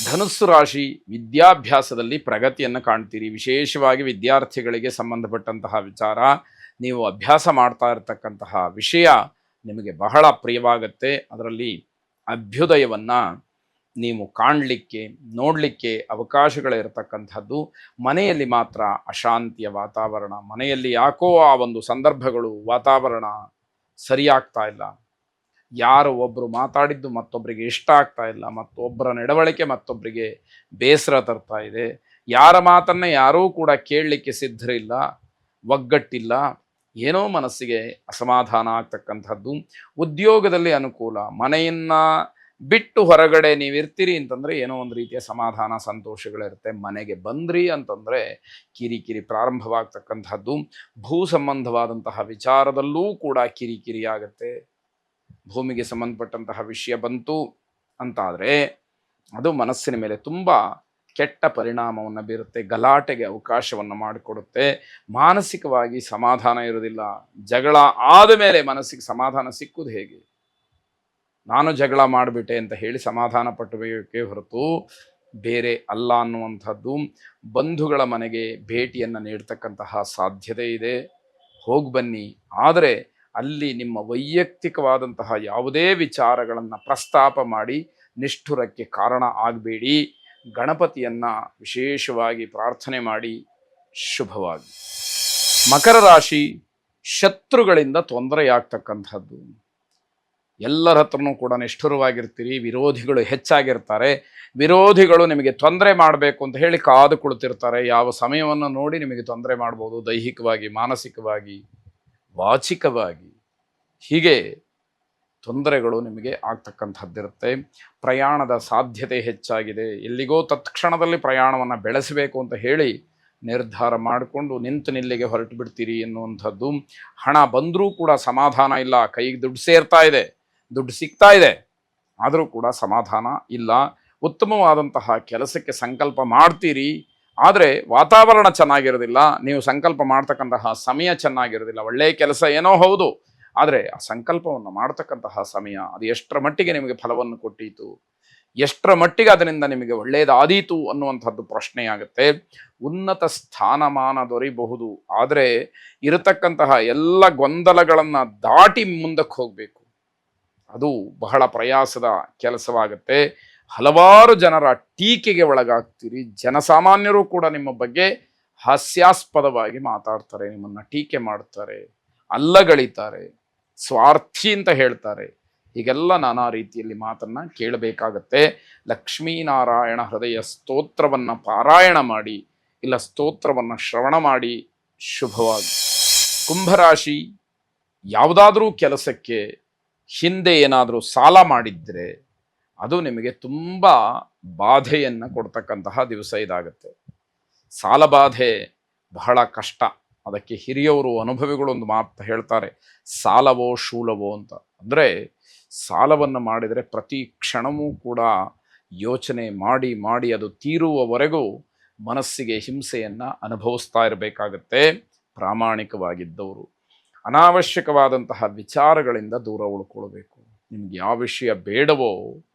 ಧನುಸ್ಸು ರಾಶಿ ವಿದ್ಯಾಭ್ಯಾಸದಲ್ಲಿ ಪ್ರಗತಿಯನ್ನು ಕಾಣ್ತೀರಿ. ವಿಶೇಷವಾಗಿ ವಿದ್ಯಾರ್ಥಿಗಳಿಗೆ ಸಂಬಂಧಪಟ್ಟಂತಹ ವಿಚಾರ, ನೀವು ಅಭ್ಯಾಸ ಮಾಡ್ತಾ ಇರತಕ್ಕಂತಹ ವಿಷಯ ನಿಮಗೆ ಬಹಳ ಪ್ರಿಯವಾಗುತ್ತೆ. ಅದರಲ್ಲಿ ಅಭ್ಯುದಯವನ್ನು ನೀವು ಕಾಣಲಿಕ್ಕೆ ನೋಡಲಿಕ್ಕೆ ಅವಕಾಶಗಳಿರತಕ್ಕಂಥದ್ದು. ಮನೆಯಲ್ಲಿ ಮಾತ್ರ ಅಶಾಂತಿಯ ವಾತಾವರಣ, ಮನೆಯಲ್ಲಿ ಯಾಕೋ ಆ ಒಂದು ಸಂದರ್ಭಗಳು ವಾತಾವರಣ ಸರಿಯಾಗ್ತಾ ಇಲ್ಲ. ಯಾರು ಒಬ್ಬರು ಮಾತಾಡಿದ್ದು ಮತ್ತೊಬ್ಬರಿಗೆ ಇಷ್ಟ ಆಗ್ತಾ ಇಲ್ಲ, ಮತ್ತೊಬ್ಬರ ನಡವಳಿಕೆ ಮತ್ತೊಬ್ಬರಿಗೆ ಬೇಸರ ತರ್ತಾ ಇದೆ. ಯಾರ ಮಾತನ್ನ ಯಾರೂ ಕೂಡ ಕೇಳಲಿಕ್ಕೆ ಸಿದ್ಧರಿಲ್ಲ, ಒಗ್ಗಟ್ಟಿಲ್ಲ, ಏನೋ ಮನಸ್ಸಿಗೆ ಅಸಮಾಧಾನ ಆಗ್ತಕ್ಕಂಥದ್ದು. ಉದ್ಯೋಗದಲ್ಲಿ ಅನುಕೂಲ, ಮನೆಯನ್ನ ಬಿಟ್ಟು ಹೊರಗಡೆ ನೀವಿರ್ತೀರಿ ಅಂತಂದರೆ ಏನೋ ಒಂದು ರೀತಿಯ ಸಮಾಧಾನ ಸಂತೋಷಗಳಿರುತ್ತೆ. ಮನೆಗೆ ಬಂದ್ರಿ ಅಂತಂದರೆ ಕಿರಿಕಿರಿ ಪ್ರಾರಂಭವಾಗ್ತಕ್ಕಂಥದ್ದು. ಭೂ ಸಂಬಂಧವಾದಂತಹ ವಿಚಾರದಲ್ಲೂ ಕೂಡ ಕಿರಿಕಿರಿ ಆಗುತ್ತೆ. ಭೂಮಿಗೆ ಸಂಬಂಧಪಟ್ಟಂತಹ ವಿಷಯ ಬಂತು ಅಂತಾದರೆ ಅದು ಮನಸ್ಸಿನ ಮೇಲೆ ತುಂಬ ಕೆಟ್ಟ ಪರಿಣಾಮವನ್ನು ಬೀರುತ್ತೆ, ಗಲಾಟೆಗೆ ಅವಕಾಶವನ್ನು ಮಾಡಿಕೊಡುತ್ತೆ. ಮಾನಸಿಕವಾಗಿ ಸಮಾಧಾನ ಇರೋದಿಲ್ಲ. ಜಗಳ ಆದ ಮೇಲೆ ಮನಸ್ಸಿಗೆ ಸಮಾಧಾನ ಸಿಕ್ಕುವುದು ಹೇಗೆ? ನಾನು ಜಗಳ ಮಾಡಿಬಿಟ್ಟೆ ಅಂತ ಹೇಳಿ ಸಮಾಧಾನ ಪಟ್ಟಬೇಕೇ ಹೊರತು ಬೇರೆ ಅಲ್ಲ ಅನ್ನುವಂಥದ್ದು. ಬಂಧುಗಳ ಮನೆಗೆ ಭೇಟಿಯನ್ನು ನೀಡ್ತಕ್ಕಂತಹ ಸಾಧ್ಯತೆ ಇದೆ, ಹೋಗಿ ಬನ್ನಿ. ಆದರೆ ಅಲ್ಲಿ ನಿಮ್ಮ ವೈಯಕ್ತಿಕವಾದಂತಹ ಯಾವುದೇ ವಿಚಾರಗಳನ್ನು ಪ್ರಸ್ತಾಪ ಮಾಡಿ ನಿಷ್ಠುರಕ್ಕೆ ಕಾರಣ ಆಗಬೇಡಿ. ಗಣಪತಿಯನ್ನು ವಿಶೇಷವಾಗಿ ಪ್ರಾರ್ಥನೆ ಮಾಡಿ. ಶುಭವಾಗಿ. ಮಕರ ರಾಶಿ ಶತ್ರುಗಳಿಂದ ತೊಂದರೆಯಾಗ್ತಕ್ಕಂಥದ್ದು. ಎಲ್ಲರ ಹತ್ರನೂ ಕೂಡ ನಿಷ್ಠುರವಾಗಿರ್ತೀರಿ. ವಿರೋಧಿಗಳು ಹೆಚ್ಚಾಗಿರ್ತಾರೆ. ವಿರೋಧಿಗಳು ನಿಮಗೆ ತೊಂದರೆ ಮಾಡಬೇಕು ಅಂತ ಹೇಳಿ ಕಾದು ಕುಳಿತಿರ್ತಾರೆ. ಯಾವ ಸಮಯವನ್ನು ನೋಡಿ ನಿಮಗೆ ತೊಂದರೆ ಮಾಡ್ಬೋದು, ದೈಹಿಕವಾಗಿ, ಮಾನಸಿಕವಾಗಿ, ವಾಚಿಕವಾಗಿ. ಹೀಗೆ ತೊಂದರೆಗಳು ನಿಮಗೆ ಆಗ್ತಕ್ಕಂಥದ್ದಿರುತ್ತೆ. ಪ್ರಯಾಣದ ಸಾಧ್ಯತೆ ಹೆಚ್ಚಾಗಿದೆ. ಎಲ್ಲಿಗೋ ತತ್ಕ್ಷಣದಲ್ಲಿ ಪ್ರಯಾಣವನ್ನು ಬೆಳೆಸಬೇಕು ಅಂತ ಹೇಳಿ ನಿರ್ಧಾರ ಮಾಡಿಕೊಂಡು ನಿಂತು ನಿಲ್ಲಿಗೆ ಹೊರಟು ಬಿಡ್ತೀರಿ ಎನ್ನುವಂಥದ್ದು. ಹಣ ಬಂದರೂ ಕೂಡ ಸಮಾಧಾನ ಇಲ್ಲ. ಕೈಗೆ ದುಡ್ಡು ಸೇರ್ತಾ ಇದೆ, ದುಡ್ಡು ಸಿಗ್ತಾ ಇದೆ, ಆದರೂ ಕೂಡ ಸಮಾಧಾನ ಇಲ್ಲ. ಉತ್ತಮವಾದಂತಹ ಕೆಲಸಕ್ಕೆ ಸಂಕಲ್ಪ ಮಾಡ್ತೀರಿ, ಆದರೆ ವಾತಾವರಣ ಚೆನ್ನಾಗಿರೋದಿಲ್ಲ. ನೀವು ಸಂಕಲ್ಪ ಮಾಡ್ತಕ್ಕಂತಹ ಸಮಯ ಚೆನ್ನಾಗಿರೋದಿಲ್ಲ. ಒಳ್ಳೆಯ ಕೆಲಸ ಏನೋ ಹೌದು, ಆದರೆ ಆ ಸಂಕಲ್ಪವನ್ನು ಮಾಡ್ತಕ್ಕಂತಹ ಸಮಯ ಅದು ಎಷ್ಟರ ಮಟ್ಟಿಗೆ ನಿಮಗೆ ಫಲವನ್ನು ಕೊಟ್ಟೀತು, ಎಷ್ಟರ ಮಟ್ಟಿಗೆ ಅದರಿಂದ ನಿಮಗೆ ಒಳ್ಳೆಯದಾದೀತು ಅನ್ನುವಂಥದ್ದು ಪ್ರಶ್ನೆಯಾಗುತ್ತೆ. ಉನ್ನತ ಸ್ಥಾನಮಾನ ದೊರೆಯಬಹುದು, ಆದರೆ ಇರತಕ್ಕಂತಹ ಎಲ್ಲ ಗೊಂದಲಗಳನ್ನು ದಾಟಿ ಮುಂದಕ್ಕೆ ಹೋಗಬೇಕು. ಅದು ಬಹಳ ಪ್ರಯಾಸದ ಕೆಲಸವಾಗುತ್ತೆ. ಹಲವಾರು ಜನರ ಟೀಕೆಗೆ ಒಳಗಾಗ್ತೀರಿ. ಜನಸಾಮಾನ್ಯರು ಕೂಡ ನಿಮ್ಮ ಬಗ್ಗೆ ಹಾಸ್ಯಾಸ್ಪದವಾಗಿ ಮಾತಾಡ್ತಾರೆ, ನಿಮ್ಮನ್ನು ಟೀಕೆ ಮಾಡ್ತಾರೆ, ಅಲ್ಲಗಳಿತಾರೆ, ಸ್ವಾರ್ಥಿ ಅಂತ ಹೇಳ್ತಾರೆ. ಹೀಗೆಲ್ಲ ನಾನಾ ರೀತಿಯಲ್ಲಿ ಮಾತನ್ನು ಕೇಳಬೇಕಾಗತ್ತೆ. ಲಕ್ಷ್ಮೀನಾರಾಯಣ ಹೃದಯ ಸ್ತೋತ್ರವನ್ನು ಪಾರಾಯಣ ಮಾಡಿ, ಇಲ್ಲ ಸ್ತೋತ್ರವನ್ನು ಶ್ರವಣ ಮಾಡಿ. ಶುಭವಾಗಿ. ಕುಂಭರಾಶಿ ಯಾವುದಾದ್ರೂ ಕೆಲಸಕ್ಕೆ ಹಿಂದೆ ಏನಾದರೂ ಸಾಲ ಮಾಡಿದ್ರೆ ಅದು ನಿಮಗೆ ತುಂಬ ಬಾಧೆಯನ್ನು ಕೊಡ್ತಕ್ಕಂತಹ ದಿವಸ ಇದಾಗುತ್ತೆ. ಸಾಲ ಬಾಧೆ ಬಹಳ ಕಷ್ಟ. ಅದಕ್ಕೆ ಹಿರಿಯವರು, ಅನುಭವಿಗಳು ಒಂದು ಮಾತು ಹೇಳ್ತಾರೆ, ಸಾಲವೋ ಶೂಲವೋ ಅಂತ. ಅಂದರೆ ಸಾಲವನ್ನು ಮಾಡಿದರೆ ಪ್ರತಿ ಕ್ಷಣವೂ ಕೂಡ ಯೋಚನೆ ಮಾಡಿ ಮಾಡಿ ಅದು ತೀರುವವರೆಗೂ ಮನಸ್ಸಿಗೆ ಹಿಂಸೆಯನ್ನು ಅನುಭವಿಸ್ತಾ ಇರಬೇಕಾಗತ್ತೆ. ಪ್ರಾಮಾಣಿಕವಾಗಿದ್ದವರು ಅನಾವಶ್ಯಕವಾದಂತಹ ವಿಚಾರಗಳಿಂದ ದೂರ ಉಳ್ಕೊಳ್ಬೇಕು. ನಿಮ್ಗೆ ಯಾವ ವಿಷಯ ಬೇಡವೋ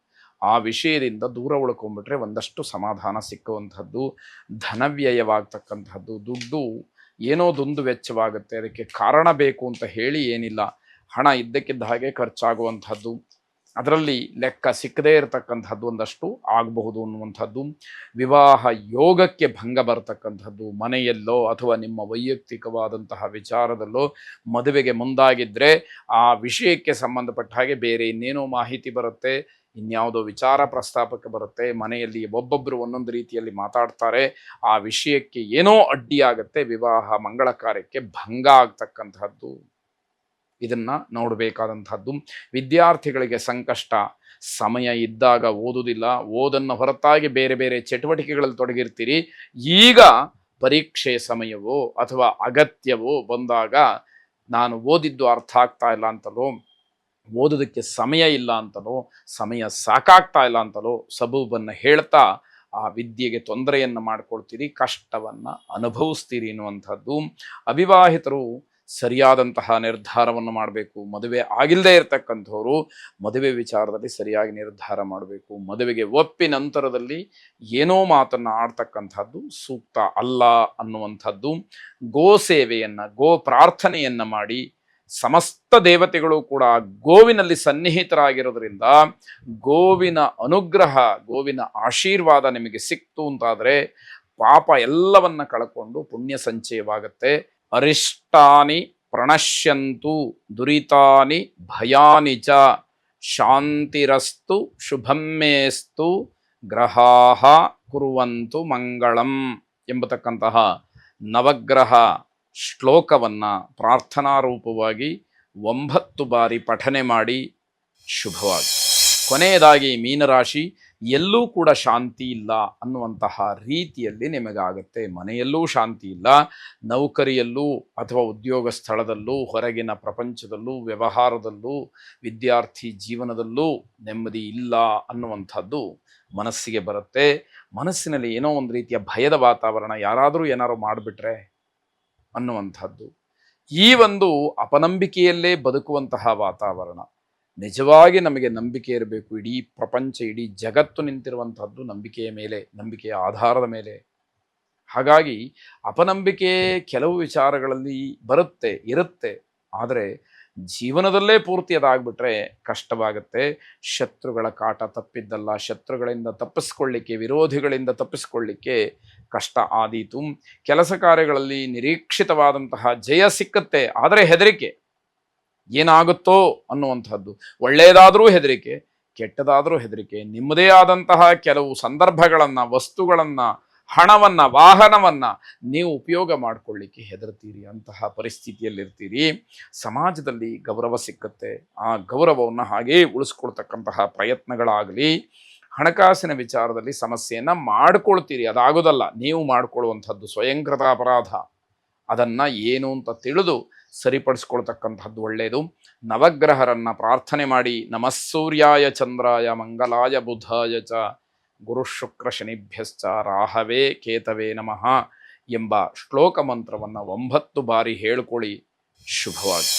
ಆ ವಿಷಯದಿಂದ ದೂರ ಉಳ್ಕೊಂಡ್ಬಿಟ್ರೆ ಒಂದಷ್ಟು ಸಮಾಧಾನ ಸಿಕ್ಕುವಂಥದ್ದು. ಧನವ್ಯಯವಾಗ್ತಕ್ಕಂಥದ್ದು, ದುಡ್ಡು ಏನೋ ದುಂದು ವೆಚ್ಚವಾಗುತ್ತೆ. ಅದಕ್ಕೆ ಕಾರಣ ಬೇಕು ಅಂತ ಹೇಳಿ ಏನಿಲ್ಲ, ಹಣ ಇದ್ದಕ್ಕಿದ್ದ ಹಾಗೆ ಖರ್ಚಾಗುವಂಥದ್ದು, ಅದರಲ್ಲಿ ಲೆಕ್ಕ ಸಿಕ್ಕದೇ ಇರತಕ್ಕಂಥದ್ದು ಒಂದಷ್ಟು ಆಗಬಹುದು ಅನ್ನುವಂಥದ್ದು. ವಿವಾಹ ಯೋಗಕ್ಕೆ ಭಂಗ ಬರತಕ್ಕಂಥದ್ದು. ಮನೆಯಲ್ಲೋ ಅಥವಾ ನಿಮ್ಮ ವೈಯಕ್ತಿಕವಾದಂತಹ ವಿಚಾರದಲ್ಲೋ ಮದುವೆಗೆ ಮುಂದಾಗಿದ್ದರೆ ಆ ವಿಷಯಕ್ಕೆ ಸಂಬಂಧಪಟ್ಟ ಹಾಗೆ ಬೇರೆ ಇನ್ನೇನೋ ಮಾಹಿತಿ ಬರುತ್ತೆ, ಇನ್ಯಾವುದೋ ವಿಚಾರ ಪ್ರಸ್ತಾಪಕ್ಕೆ ಬರುತ್ತೆ. ಮನೆಯಲ್ಲಿ ಒಬ್ಬೊಬ್ಬರು ಒಂದೊಂದು ರೀತಿಯಲ್ಲಿ ಮಾತಾಡ್ತಾರೆ, ಆ ವಿಷಯಕ್ಕೆ ಏನೋ ಅಡ್ಡಿಯಾಗತ್ತೆ. ವಿವಾಹ ಮಂಗಳ ಕಾರ್ಯಕ್ಕೆ ಭಂಗ ಆಗ್ತಕ್ಕಂಥದ್ದು, ಇದನ್ನ ನೋಡಬೇಕಾದಂಥದ್ದು. ವಿದ್ಯಾರ್ಥಿಗಳಿಗೆ ಸಂಕಷ್ಟ. ಸಮಯ ಇದ್ದಾಗ ಓದುವುದಿಲ್ಲ, ಓದನ್ನು ಹೊರತಾಗಿ ಬೇರೆ ಬೇರೆ ಚಟುವಟಿಕೆಗಳಲ್ಲಿ ತೊಡಗಿರ್ತೀರಿ. ಈಗ ಪರೀಕ್ಷೆಯ ಸಮಯವೋ ಅಥವಾ ಅಗತ್ಯವೋ ಬಂದಾಗ ನಾನು ಓದಿದ್ದು ಅರ್ಥ ಆಗ್ತಾ ಇಲ್ಲ ಅಂತಲೋ, ಓದೋದಕ್ಕೆ ಸಮಯ ಇಲ್ಲ ಅಂತಲೋ, ಸಮಯ ಸಾಕಾಗ್ತಾ ಇಲ್ಲ ಅಂತಲೋ ಸಬೂಬನ್ನು ಹೇಳ್ತಾ ಆ ವಿದ್ಯೆಗೆ ತೊಂದರೆಯನ್ನು ಮಾಡಿಕೊಳ್ತೀರಿ, ಕಷ್ಟವನ್ನು ಅನುಭವಿಸ್ತೀರಿ ಎನ್ನುವಂಥದ್ದು. ಅವಿವಾಹಿತರು ಸರಿಯಾದಂತಹ ನಿರ್ಧಾರವನ್ನು ಮಾಡಬೇಕು. ಮದುವೆ ಆಗಿಲ್ಲದೆ ಇರತಕ್ಕಂಥವ್ರು ಮದುವೆ ವಿಚಾರದಲ್ಲಿ ಸರಿಯಾಗಿ ನಿರ್ಧಾರ ಮಾಡಬೇಕು. ಮದುವೆಗೆ ಒಪ್ಪಿ ನಂತರದಲ್ಲಿ ಏನೋ ಮಾತನ್ನು ಆಡ್ತಕ್ಕಂಥದ್ದು ಸೂಕ್ತ ಅಲ್ಲ ಅನ್ನುವಂಥದ್ದು. ಗೋ ಸೇವೆಯನ್ನು, ಗೋ ಪ್ರಾರ್ಥನೆಯನ್ನು ಮಾಡಿ, ಸಮಸ್ತ ದೇವತೆಗಳು ಕೂಡ ಗೋವಿನಲ್ಲಿ ಸನ್ನಿಹಿತರಾಗಿರೋದ್ರಿಂದ ಗೋವಿನ ಅನುಗ್ರಹ, ಗೋವಿನ ಆಶೀರ್ವಾದ ನಿಮಗೆ ಸಿಕ್ತು ಅಂತಾದರೆ ಪಾಪ ಎಲ್ಲವನ್ನ ಕಳ್ಕೊಂಡು ಪುಣ್ಯ ಸಂಚಯವಾಗತ್ತೆ. ಅರಿಷ್ಟಾನಿ ಪ್ರಣಶ್ಯಂತು ದುರಿತಾನಿ ಭಯಾನಿ ಚ ಶಾಂತಿರಸ್ತು ಶುಭಮೇಸ್ತು ಗ್ರಹಾಹ ಕುರುವಂತು ಮಂಗಳಂ ಎಂಬತಕ್ಕಂತಹ ನವಗ್ರಹ ಶ್ಲೋಕವನ್ನು ಪ್ರಾರ್ಥನಾ ರೂಪವಾಗಿ 9 ಬಾರಿ ಪಠನೆ ಮಾಡಿ ಶುಭವಾಗಿ. ಕೊನೆಯದಾಗಿ ಮೀನರಾಶಿ, ಎಲ್ಲೂ ಕೂಡ ಶಾಂತಿ ಇಲ್ಲ ಅನ್ನುವಂತಹ ರೀತಿಯಲ್ಲಿ ನಿಮಗಾಗತ್ತೆ. ಮನೆಯಲ್ಲೂ ಶಾಂತಿ ಇಲ್ಲ, ನೌಕರಿಯಲ್ಲೂ ಅಥವಾ ಉದ್ಯೋಗ ಸ್ಥಳದಲ್ಲೂ, ಹೊರಗಿನ ಪ್ರಪಂಚದಲ್ಲೂ, ವ್ಯವಹಾರದಲ್ಲೂ, ವಿದ್ಯಾರ್ಥಿ ಜೀವನದಲ್ಲೂ ನೆಮ್ಮದಿ ಇಲ್ಲ ಅನ್ನುವಂಥದ್ದು ಮನಸ್ಸಿಗೆ ಬರುತ್ತೆ. ಮನಸ್ಸಿನಲ್ಲಿ ಏನೋ ಒಂದು ರೀತಿಯ ಭಯದ ವಾತಾವರಣ, ಯಾರಾದರೂ ಏನಾದ್ರು ಮಾಡಿಬಿಟ್ರೆ ಅನ್ನುವಂಥದ್ದು. ಈ ಒಂದು ಅಪನಂಬಿಕೆಯಲ್ಲೇ ಬದುಕುವಂತಹ ವಾತಾವರಣ. ನಿಜವಾಗಿ ನಮಗೆ ನಂಬಿಕೆ ಇರಬೇಕು. ಇಡೀ ಪ್ರಪಂಚ, ಇಡೀ ಜಗತ್ತು ನಿಂತಿರುವಂತಹದ್ದು ನಂಬಿಕೆಯ ಮೇಲೆ, ನಂಬಿಕೆಯ ಆಧಾರದ ಮೇಲೆ. ಹಾಗಾಗಿ ಅಪನಂಬಿಕೆ ಕೆಲವು ವಿಚಾರಗಳಲ್ಲಿ ಬರುತ್ತೆ, ಇರುತ್ತೆ. ಆದರೆ ಜೀವನದಲ್ಲೇ ಪೂರ್ತಿ ಅದಾಗ್ಬಿಟ್ರೆ ಕಷ್ಟವಾಗುತ್ತೆ. ಶತ್ರುಗಳ ಕಾಟ ತಪ್ಪಿದ್ದಲ್ಲ. ಶತ್ರುಗಳಿಂದ ತಪ್ಪಿಸ್ಕೊಳ್ಳಿಕ್ಕೆ, ವಿರೋಧಿಗಳಿಂದ ತಪ್ಪಿಸ್ಕೊಳ್ಳಿಕ್ಕೆ ಕಷ್ಟ ಆದೀತು. ಕೆಲಸ ಕಾರ್ಯಗಳಲ್ಲಿ ನಿರೀಕ್ಷಿತವಾದಂತಹ ಜಯ ಸಿಕ್ಕತ್ತೆ, ಆದರೆ ಹೆದರಿಕೆ, ಏನಾಗುತ್ತೋ ಅನ್ನುವಂಥದ್ದು. ಒಳ್ಳೆಯದಾದರೂ ಹೆದರಿಕೆ, ಕೆಟ್ಟದಾದರೂ ಹೆದರಿಕೆ. ನಿಮ್ಮದೇ ಆದಂತಹ ಕೆಲವು ಸಂದರ್ಭಗಳನ್ನು, ವಸ್ತುಗಳನ್ನು, ಹಣವನ್ನು, ವಾಹನವನ್ನು ನೀವು ಉಪಯೋಗ ಮಾಡಿಕೊಳ್ಳಿಕ್ಕೆ ಹೆದರ್ತೀರಿ. ಅಂತಹ ಪರಿಸ್ಥಿತಿಯಲ್ಲಿರ್ತೀರಿ. ಸಮಾಜದಲ್ಲಿ ಗೌರವ ಸಿಕ್ಕತ್ತೆ. ಆ ಗೌರವವನ್ನು ಹಾಗೇ ಉಳಿಸ್ಕೊಳ್ತಕ್ಕಂತಹ ಪ್ರಯತ್ನಗಳಾಗಲಿ. ಹಣಕಾಸಿನ ವಿಚಾರದಲ್ಲಿ ಸಮಸ್ಯೆಯನ್ನು ಮಾಡಿಕೊಳ್ತೀರಿ, ಅದಾಗೋದಲ್ಲ, ನೀವು ಮಾಡಿಕೊಳ್ಳುವಂಥದ್ದು ಸ್ವಯಂಕೃತ ಅಪರಾಧ. ಅದನ್ನು ಏನು ಅಂತ ತಿಳಿದು ಸರಿಪಡಿಸ್ಕೊಳ್ತಕ್ಕಂಥದ್ದು ಒಳ್ಳೆಯದು. ನವಗ್ರಹರನ್ನು ಪ್ರಾರ್ಥನೆ ಮಾಡಿ, ನಮಸ್ಸೂರ್ಯಾಯ ಚಂದ್ರಾಯ ಮಂಗಲಾಯ ಬುಧಾಯ ಚ ಗುರು ಶುಕ್ರ ಶನಿಭ್ಯಶ್ಚ ರಾಹವೇ ಕೇತವೇ ನಮಃ ಎಂಬ ಶ್ಲೋಕ ಮಂತ್ರವನ್ನು 9 ಬಾರಿ ಹೇಳ್ಕೊಳ್ಳಿ. ಶುಭವಾಗಿ.